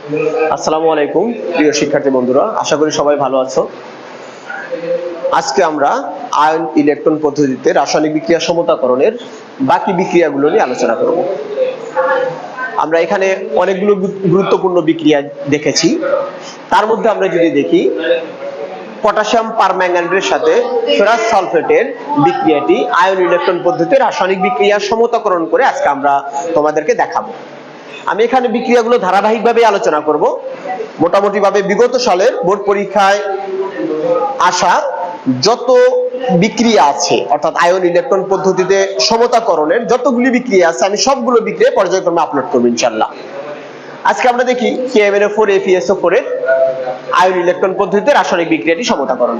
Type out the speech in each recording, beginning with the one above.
আসসালামু আলাইকুম প্রিয় শিক্ষার্থী বন্ধুরা, আশা করি সবাই ভালো আছো। আজকে আমরা আয়ন ইলেকট্রন পদ্ধতিতে রাসায়নিক বিক্রিয়া সমতাকরণের বাকি বিক্রিয়াগুলো নিয়ে আলোচনা করব। আমরা এখানে অনেকগুলো গুরুত্বপূর্ণ বিক্রিয়া দেখেছি। তার মধ্যে আমরা যদি দেখি পটাশিয়াম পারম্যাঙ্গানেটের সাথে ফেরাস সালফেটের বিক্রিয়াটি আয়ন ইলেকট্রন পদ্ধতিতে রাসায়নিক বিক্রিয়া সমতাকরণ করে আজকে আমরা তোমাদেরকে দেখাবো। আমি এখানে বিক্রিয়াগুলো ধারাবাহিকভাবে আলোচনা করব। মোটামুটি ভাবে বিগত সালের বোর্ড পরীক্ষায় আসা যত বিক্রিয়া আছে, অর্থাৎ আয়ন ইলেকট্রন পদ্ধতিতে সমতাকরণের যতগুলি বিক্রিয়া আছে, আমি সবগুলো বিক্রিয়া পর্যায়ক্রমে আপলোড করব ইনশাআল্লাহ। আজকে আমরা দেখি KMnO4 FeSO4 এর আয়ন ইলেকট্রন পদ্ধতিতে রাসায়নিক বিক্রিয়াটি সমতাকরণ।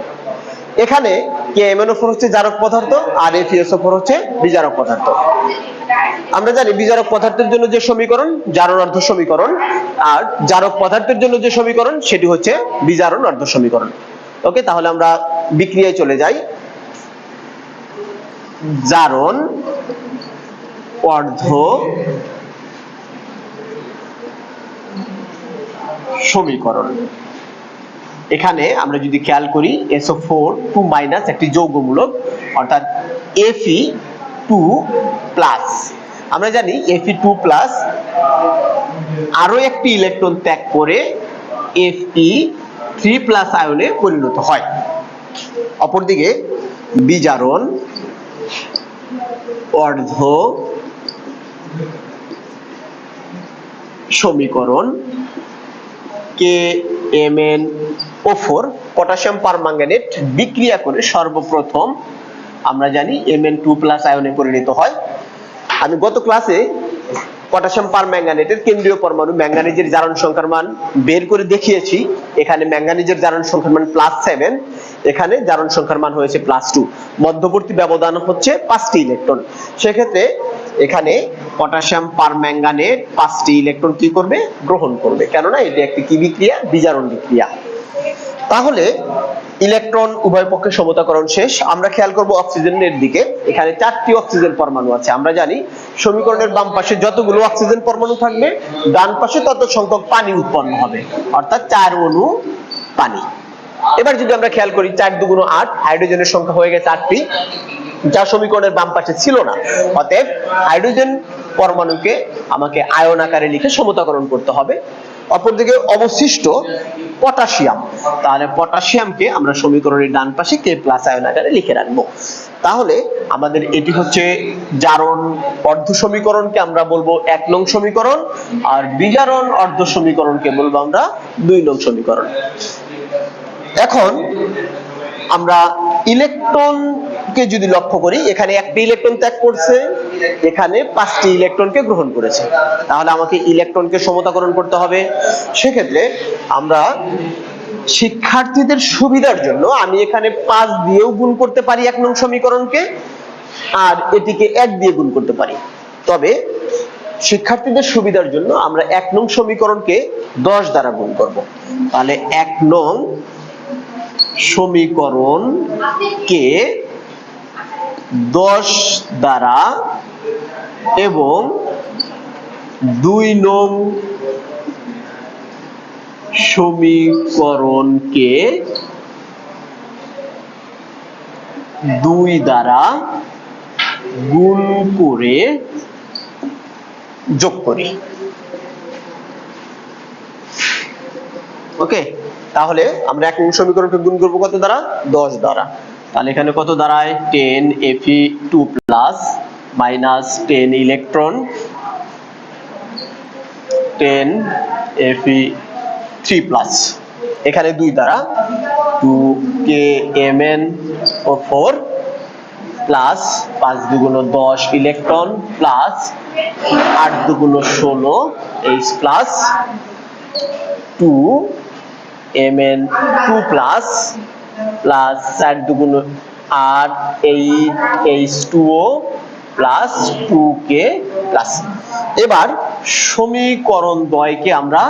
এখানে KMnO4 হচ্ছে জারক পদার্থ আর FeSO4 হচ্ছে বিজারক পদার্থ। আমরা জানি বিজারক পদার্থের জন্য যে সমীকরণ জারণ অর্ধ সমীকরণ, আর জারক পদার্থের জন্য যে সমীকরণ সেটি হচ্ছে বিজারণ অর্ধ সমীকরণ। ওকে, তাহলে আমরা বিক্রিয়ায় চলে যাই। জারণ অর্ধ সমীকরণ। এখানে আমরা যদি খেয়াল করি SO4 2- একটি যৌগমূলক, অর্থাৎ Fe2+। আমরা জানি Fe2+ আরো একটি ইলেকট্রন ত্যাগ করে Fe3+ আয়নে পরিণত হয়। অপরদিকে বিজারণ অর্ধ সমীকরণ KMnO4 পটাশিয়াম পারম্যাঙ্গানেট বিক্রিয়া করে সর্বপ্রথম আমরা জানি Mn2+ আয়নে পরিণত হয়। আমি গত ক্লাসে পটাশিয়াম পারম্যাঙ্গানেটের কেন্দ্রীয় পরমাণু ম্যাঙ্গানিজের জারণ সংখ্যার মান বের করে দেখিয়েছি। এখানে ম্যাঙ্গানিজের জারণ সংখ্যার মান +7, এখানে জারণ সংখ্যার মান হয়েছে +2। মধ্যবর্তী ব্যবধান হচ্ছে 5টি ইলেকট্রন। সেক্ষেত্রে এখানে পটাশিয়াম পারম্যাঙ্গানেট 5টি ইলেকট্রন কি করবে? গ্রহণ করবে, কেননা এটি একটি কি বিক্রিয়া? বিজারণ বিক্রিয়া। তাহলে ইলেকট্রন উভয় পক্ষে সমতাকরণ শেষ। আমরা খেয়াল করব অক্সিজেনের দিকে। এখানে 4টি অক্সিজেন পরমাণু আছে। আমরা জানি সমীকরণের বাম পাশে যতগুলো অক্সিজেন পরমাণু থাকবে, ডান পাশে তত সংখ্যক পানি উৎপন্ন হবে, অর্থাৎ 4 অণু পানি। এবার যদি আমরা খেয়াল করি 4 × 2 = 8, হাইড্রোজেনের সংখ্যা হয়ে গেছে 8টি, যা সমীকরণের বাম পাশে ছিল না। অতএব হাইড্রোজেন পরমাণুকে আমাকে আয়ন আকারে লিখে সমতাকরণ করতে হবে। অপরদিকে অবশিষ্ট পটাশিয়াম, তাহলে পটাশিয়ামকে আমরা সমীকরণের ডান পাশে K+ আয়ন আকারে লিখে রাখবো। তাহলে আমাদের এটি হচ্ছে জারণ অর্ধ সমীকরণকে আমরা বলবো 1 নং সমীকরণ, আর বিজারণ অর্ধ সমীকরণকে বলবো আমরা 2 নং সমীকরণ। এখন আমরা ইলেকট্রনকে যদি লক্ষ্য করি, এখানে একটি ইলেকট্রন ত্যাগ করছে, এখানে 5টি ইলেকট্রনকে গ্রহণ করেছে। তাহলে আমাকে ইলেকট্রনকে সমতাকরণ করতে হবে। সেক্ষেত্রে আমরা শিক্ষার্থীদের সুবিধার জন্য আমি এখানে 5 দিয়েও গুণ করতে পারি 1 নং সমীকরণকে, আর এটিকে 1 দিয়ে গুণ করতে পারি। তবে শিক্ষার্থীদের সুবিধার জন্য আমরা 1 নং সমীকরণকে 10 দ্বারা গুণ করব। তাহলে 1 নং সমীকরণকে 10 দ্বারা এবং 2 নং সমীকরণকে 2 দ্বারা গুণ করে যোগ করি। ওকে, তাহলে আমরা 1 নং সমীকরণকে গুণ করব কত দ্বারা? 10 দ্বারা। তাহলে এখানে কত দাঁড়ায়? 10 Fe2+ মাইনাস 10 ইলেকট্রন 10 Fe3+, এখানে 2 দ্বারা 2 KMnO4 plus 5 × 2 = 10 electron plus 8 × 2 = 16 H plus 2 Mn2+ plus 4 × 2 = 8 H2O plus 2K plus. এবার সমীকরণ দ্বয়কে আমরা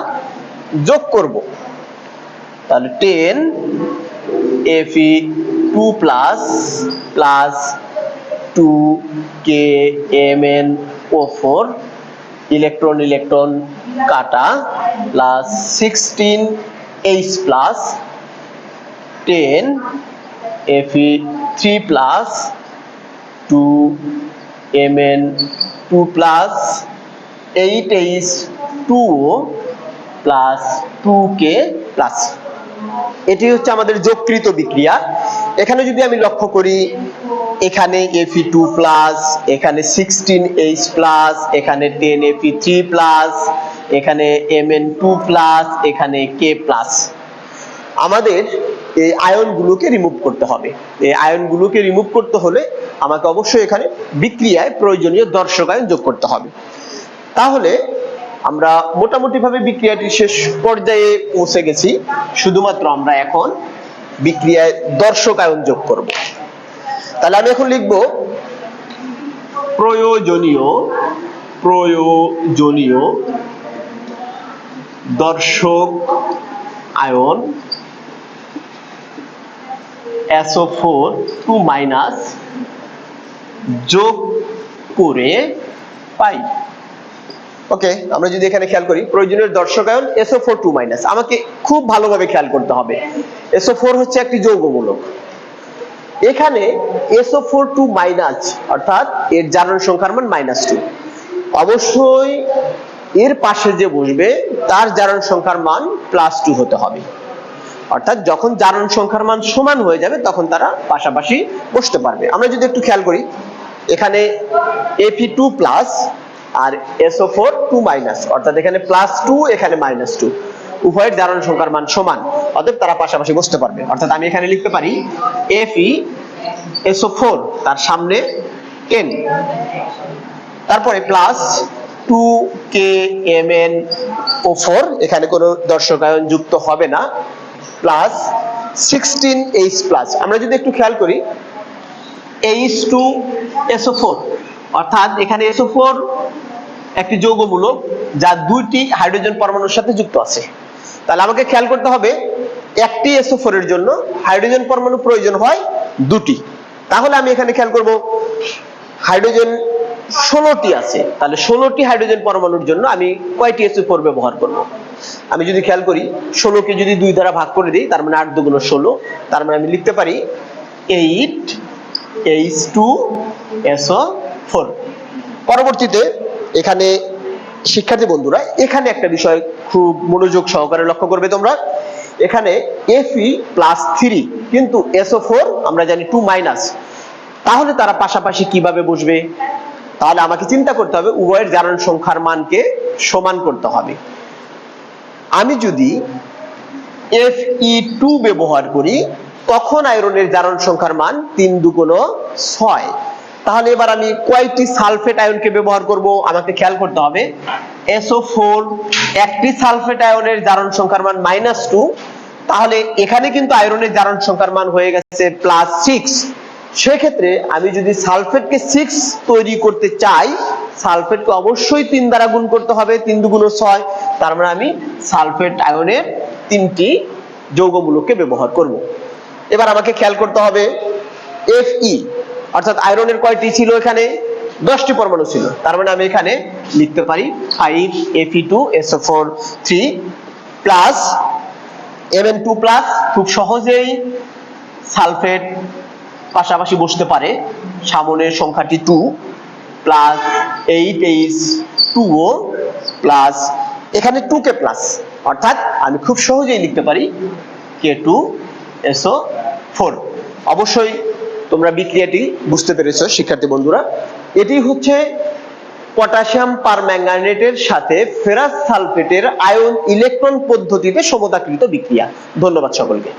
যোগ করব। তাহলে 10 Fe2+ plus 2 KMnO4 electron electron কাটা plus 16H plus 10 Fe3 plus 2Mn2 plus 8H2O plus 2K plus. এটি হচ্ছে আমাদের যোগকৃত বিক্রিয়া। এখানে যদি আমি লক্ষ্য করি, এখানে Fe2 প্লাস, এখানে 16H প্লাস, এখানে 10Fe3 প্লাস, এখানে Mn2 প্লাস, এখানে K প্লাস। আমাদের এই আয়নগুলোকে রিমুভ করতে হবে। এই আয়নগুলোকে রিমুভ করতে হলে আমাকে অবশ্যই এখানে বিক্রিয়ায় প্রয়োজনীয় দর্শক আয়ন যোগ করতে হবে। তাহলে আমরা মোটামুটি ভাবে বিক্রিয়াটি শেষ পর্যায়ে পৌঁছে গেছি। শুধুমাত্র আমরা এখন বিক্রিয়ায় দর্শক আয়ন যোগ করব। তাহলে আমি এখন লিখব প্রয়োজনীয় দর্শক আয়ন SO4 2- যোগ করে পাই। ওকে, আমরা যদি এখানে খেয়াল করি প্রয়োজনীয় দর্শক আয়ন SO4 2-, আমাকে খুব ভালোভাবে খেয়াল করতে হবে। SO4 হচ্ছে একটি যৌগমূলক। এখানে SO4 2- অর্থাৎ এর জারণ সংখ্যার মান -2। অবশ্যই এর পাশে যে বসবে তার জারণ সংখ্যার মান +2 হতে হবে। অর্থাৎ যখন জারণ সংখ্যার মান সমান হয়ে যাবে তখন তারা পাশাপাশি বসতে পারবে। আমরা যদি একটু খেয়াল করি, এখানে Fe2 প্লাস আর SO4 2-, অর্থাৎ এখানে +2 এখানে -2, উভয়ের জারণ সংখ্যার মান সমান, অতএব তারা পাশাপাশি বসতে পারবে। অর্থাৎ আমি এখানে লিখতে পারি FeSO4 তার সামনে 10, তারপরে প্লাস 2KMnO4, এখানে কোনো দর্শক আয়ন যুক্ত হবে না, প্লাস 16H প্লাস। আমরা যদি একটু খেয়াল করি H2SO4, অর্থাৎ এখানে SO4 একটি যৌগমূলক যা দুইটি হাইড্রোজেন পরমাণুর সাথে যুক্ত আছে। তাহলে আমাকে খেয়াল করতে হবে একটি SO4 এর জন্য হাইড্রোজেন পরমাণু প্রয়োজন হয় দুটি। তাহলে আমি এখানে খেয়াল করব হাইড্রোজেন 16টি আছে, তাহলে 16টি হাইড্রোজেন পরমাণুর জন্য আমি কয়টি SO4 ব্যবহার করব? আমি যদি খেয়াল করি 16 কে যদি 2 দ্বারা ভাগ করে দিই, তার মানে 8 2 16, তার মানে আমি লিখতে পারি 8H2SO4। পরবর্তীতে এখানে শিক্ষার্থী বন্ধুরা এখানে একটা বিষয় খুব মনোযোগ সহকারে লক্ষ্য করবে তোমরা। এখানে Fe+3 কিন্তু SO4 আমরা জানি 2-, তাহলে তারা পাশাপাশি কিভাবে বসবে? তাহলে আমাকে চিন্তা করতে হবে উভয়ের জারণ সংখ্যার মানকে সমান করতে হবে। আমি যদি Fe2 ব্যবহার করি তখন আয়রনের জারণ সংখ্যার মান 3 2 6। তাহলে এবার আমি কয়টি সালফেট আয়নকে ব্যবহার করব? আমাকে খেয়াল করতে হবে SO4 একটি সালফেট আয়নের জারণ সংখ্যার মান -2, তাহলে এখানে কিন্তু আয়রনের জারণ সংখ্যার মান হয়ে গেছে +6। সেক্ষেত্রে আমি যদি সালফেটকে 6 তৈরি করতে চাই, সালফেটকে অবশ্যই 3 দ্বারা গুণ করতে হবে, 3 2 6, তার মানে আমি সালফেট আয়নের 3টি যৌগমূলককে ব্যবহার করব। এবার আমাকে খেয়াল করতে হবে Fe, অর্থাৎ আয়রনের কয়টি ছিল? এখানে 10টি পরমাণু ছিল, তার মানে আমি এখানে লিখতে পারি 5Fe2SO4 3 প্লাস Mn2 প্লাস। খুব সহজেই সালফেট পাশাপাশি বসতে পারে, সামনের সংখ্যাটি 2 প্লাস 8H2O প্লাস এখানে 2K প্লাস, অর্থাৎ আমি খুব সহজেই লিখতে পারি K2SO4। অবশ্যই তোমরা বিক্রিয়াটি বুঝতে পেরেছো শিক্ষার্থী বন্ধুরা। এটি হচ্ছে পটাশিয়াম পারম্যাঙ্গানেটের সাথে ফেরাস সালফেটের আয়ন ইলেকট্রন পদ্ধতিতে সমতাকৃত বিক্রিয়া। ধন্যবাদ সকলকে।